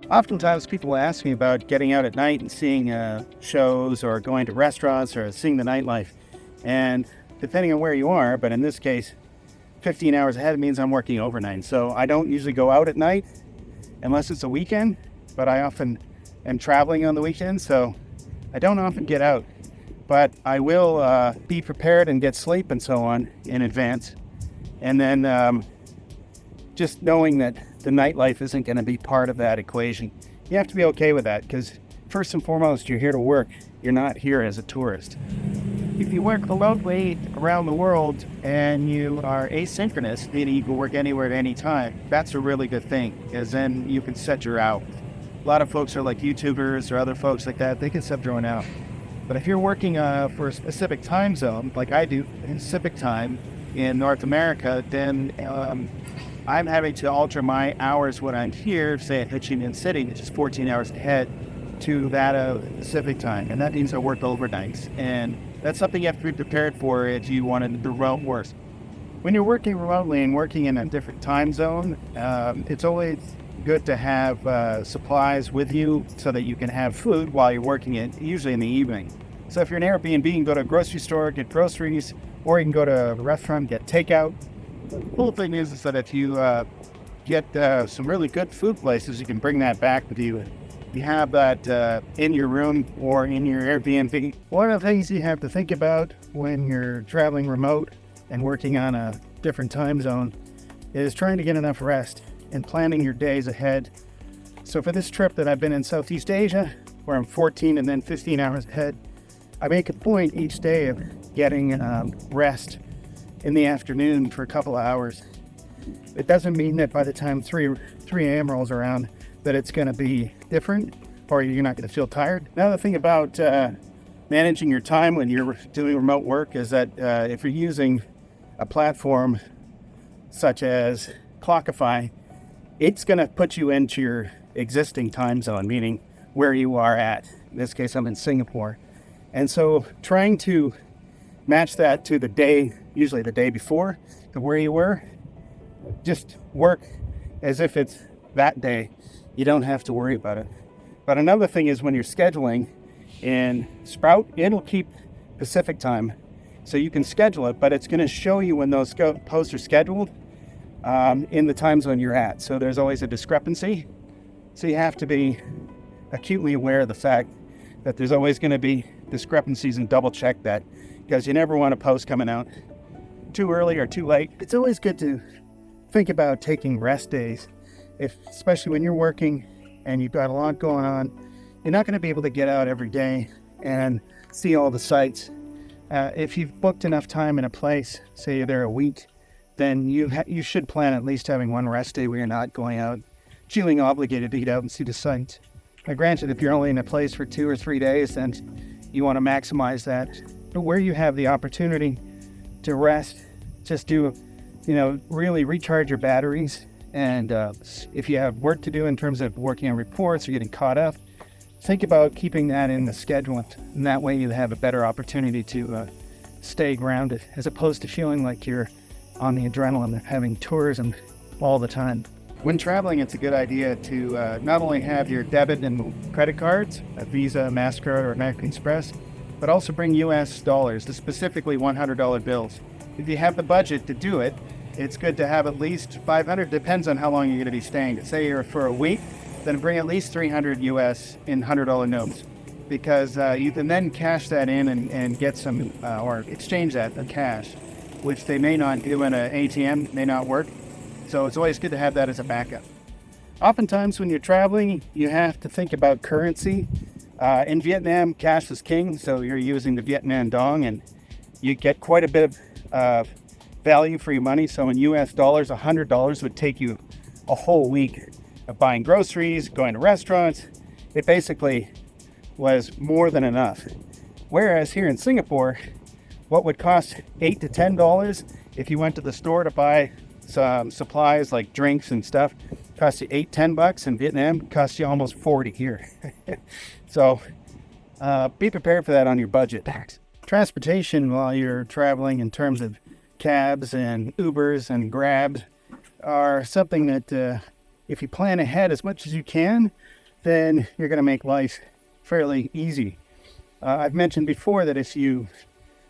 Oftentimes people ask me about getting out at night and seeing shows or going to restaurants or seeing the nightlife. And depending on where you are, but in this case, 15 hours ahead means I'm working overnight. So I don't usually go out at night unless it's a weekend, but I often am traveling on the weekend, so I don't often get out. But I will be prepared and get sleep and so on in advance. And then just knowing that the nightlife isn't going to be part of that equation. You have to be okay with that because first and foremost, you're here to work. You're not here as a tourist. If you work remotely around the world and you are asynchronous, meaning you can work anywhere at any time, that's a really good thing because then you can set your hours. A lot of folks are like YouTubers or other folks like that. They can set their own hours. But if you're working for a specific time zone, like I do in Pacific time in North America, then I'm having to alter my hours when I'm here, say at Ho Chi Minh City, which is 14 hours ahead, to that of Pacific time. And that means I work overnights. And that's something you have to be prepared for if you want to do remote work. When you're working remotely and working in a different time zone, it's always good to have supplies with you so that you can have food while you're working it, usually in the evening. So if you're an Airbnb, you can go to a grocery store, get groceries, or you can go to a restaurant, get takeout. The cool thing is that if you get some really good food places, you can bring that back with you. You have that in your room or in your Airbnb. One of the things you have to think about when you're traveling remote and working on a different time zone is trying to get enough rest and planning your days ahead. So for this trip that I've been in Southeast Asia, where I'm 14 and then 15 hours ahead, I make a point each day of getting rest in the afternoon for a couple of hours. It doesn't mean that by the time 3 a.m. rolls around that it's going to be different or you're not going to feel tired. Another thing about managing your time when you're doing remote work is that if you're using a platform such as Clockify, it's going to put you into your existing time zone, meaning where you are at. In this case, I'm in Singapore. And so trying to match that to the day, usually the day before, to where you were, just work as if it's that day. You don't have to worry about it. But another thing is when you're scheduling in Sprout, it'll keep Pacific time. So you can schedule it, but it's going to show you when those posts are scheduled in the time zone you're at. So there's always a discrepancy. So you have to be acutely aware of the fact that there's always going to be discrepancies and double check that because you never want a post coming out too early or too late. It's always good to think about taking rest days, especially when you're working and you've got a lot going on. You're not going to be able to get out every day and see all the sights. If you've booked enough time in a place, say you're there a week, then you should plan at least having one rest day where you're not going out, feeling obligated to get out and see the sights. Now, granted, if you're only in a place for 2 or 3 days, then you want to maximize that. But where you have the opportunity to rest, just do, really recharge your batteries. And if you have work to do in terms of working on reports or getting caught up, think about keeping that in the schedule. And that way you have a better opportunity to stay grounded as opposed to feeling like you're on the adrenaline of having tourism all the time. When traveling, it's a good idea to not only have your debit and credit cards, a Visa, MasterCard, or American Express, but also bring US dollars, specifically $100 bills. If you have the budget to do it, it's good to have at least 500, depends on how long you're going to be staying. Say you're for a week, then bring at least 300 US in $100 notes, because you can then cash that in and get some, or exchange that for cash, which they may not do in an ATM, may not work. So it's always good to have that as a backup. Oftentimes when you're traveling, you have to think about currency. In Vietnam, cash is king, so you're using the Vietnam dong, and you get quite a bit of value for your money. So in US dollars, $100 would take you a whole week of buying groceries, going to restaurants. It basically was more than enough. Whereas here in Singapore, what would cost $8 to $10 if you went to the store to buy some supplies like drinks and stuff, cost you $8-10. In Vietnam, costs you almost 40 here. So be prepared for that on your budget. Transportation while you're traveling in terms of cabs and Ubers and Grabs are something that if you plan ahead as much as you can, then you're going to make life fairly easy. I've mentioned before that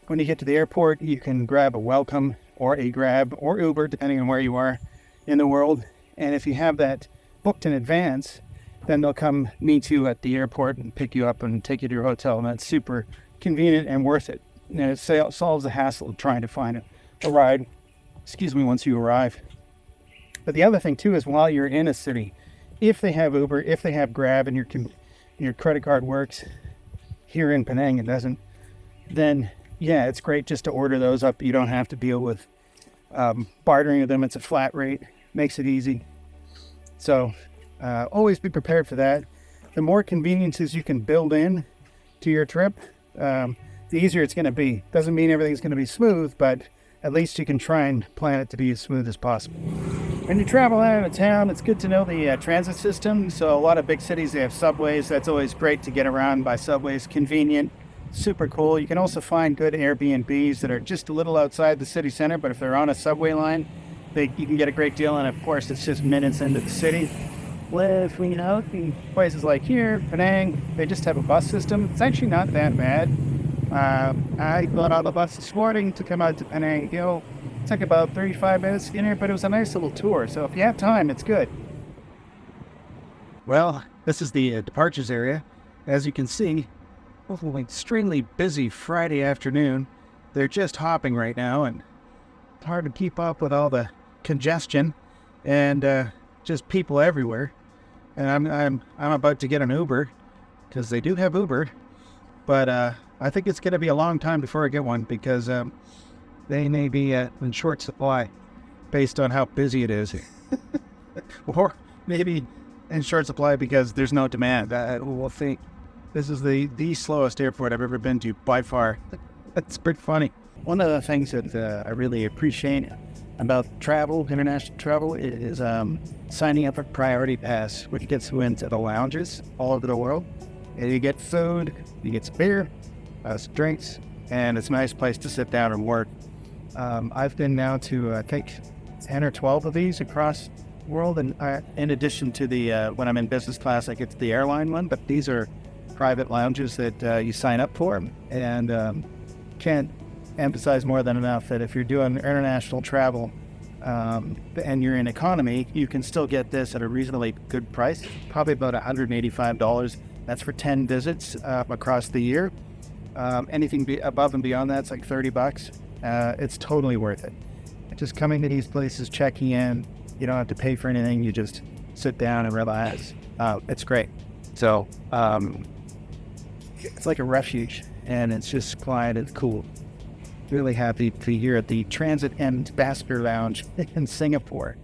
when you get to the airport, you can grab a Welcome or a Grab or Uber, depending on where you are in the world. And if you have that booked in advance, then they'll come meet you at the airport and pick you up and take you to your hotel. And that's super convenient and worth it. And it solves the hassle of trying to find a ride, once you arrive. But the other thing too is while you're in a city, if they have Uber, if they have Grab and your credit card works, here in Penang it doesn't, then yeah, it's great just to order those up. You don't have to deal with bartering with them. It's a flat rate, makes it easy. So always be prepared for that. The more conveniences you can build in to your trip, the easier it's going to be. Doesn't mean everything's going to be smooth, but at least you can try and plan it to be as smooth as possible. When you travel out of town, it's good to know the transit system. So a lot of big cities, they have subways. That's always great to get around by subways. Convenient, super cool. You can also find good Airbnbs that are just a little outside the city center, but if they're on a subway line, you can get a great deal. And of course, it's just minutes into the city. If we know places like here, Penang, they just have a bus system. It's actually not that bad. I got on the bus this morning to come out to Penang Hill. It took about 35 minutes to get here, but it was a nice little tour. So if you have time, it's good. Well, this is the departures area. As you can see, an extremely busy Friday afternoon. They're just hopping right now, and it's hard to keep up with all the congestion and just people everywhere. And I'm about to get an Uber because they do have Uber, but I think it's going to be a long time before I get one because they may be in short supply based on how busy it is. Or maybe in short supply because there's no demand. We'll think. This is the slowest airport I've ever been to by far. That's pretty funny. One of the things that I really appreciate about international travel, is signing up for Priority Pass, which gets you into the lounges all over the world. And you get food, you get some beer, some drinks, and it's a nice place to sit down and work. I've been now to, I think, 10 or 12 of these across the world. And in addition to the, when I'm in business class, I get to the airline one, but these are private lounges that you sign up for. And can't emphasize more than enough that if you're doing international travel and you're in economy, you can still get this at a reasonably good price, probably about $185. That's for 10 visits across the year. Anything above and beyond that's like $30. It's totally worth it. Just coming to these places, checking in, you don't have to pay for anything. You just sit down and relax. It's great. So it's like a refuge, and it's just quiet and cool. Really happy to be here at the Transit Ambassador Lounge in Singapore.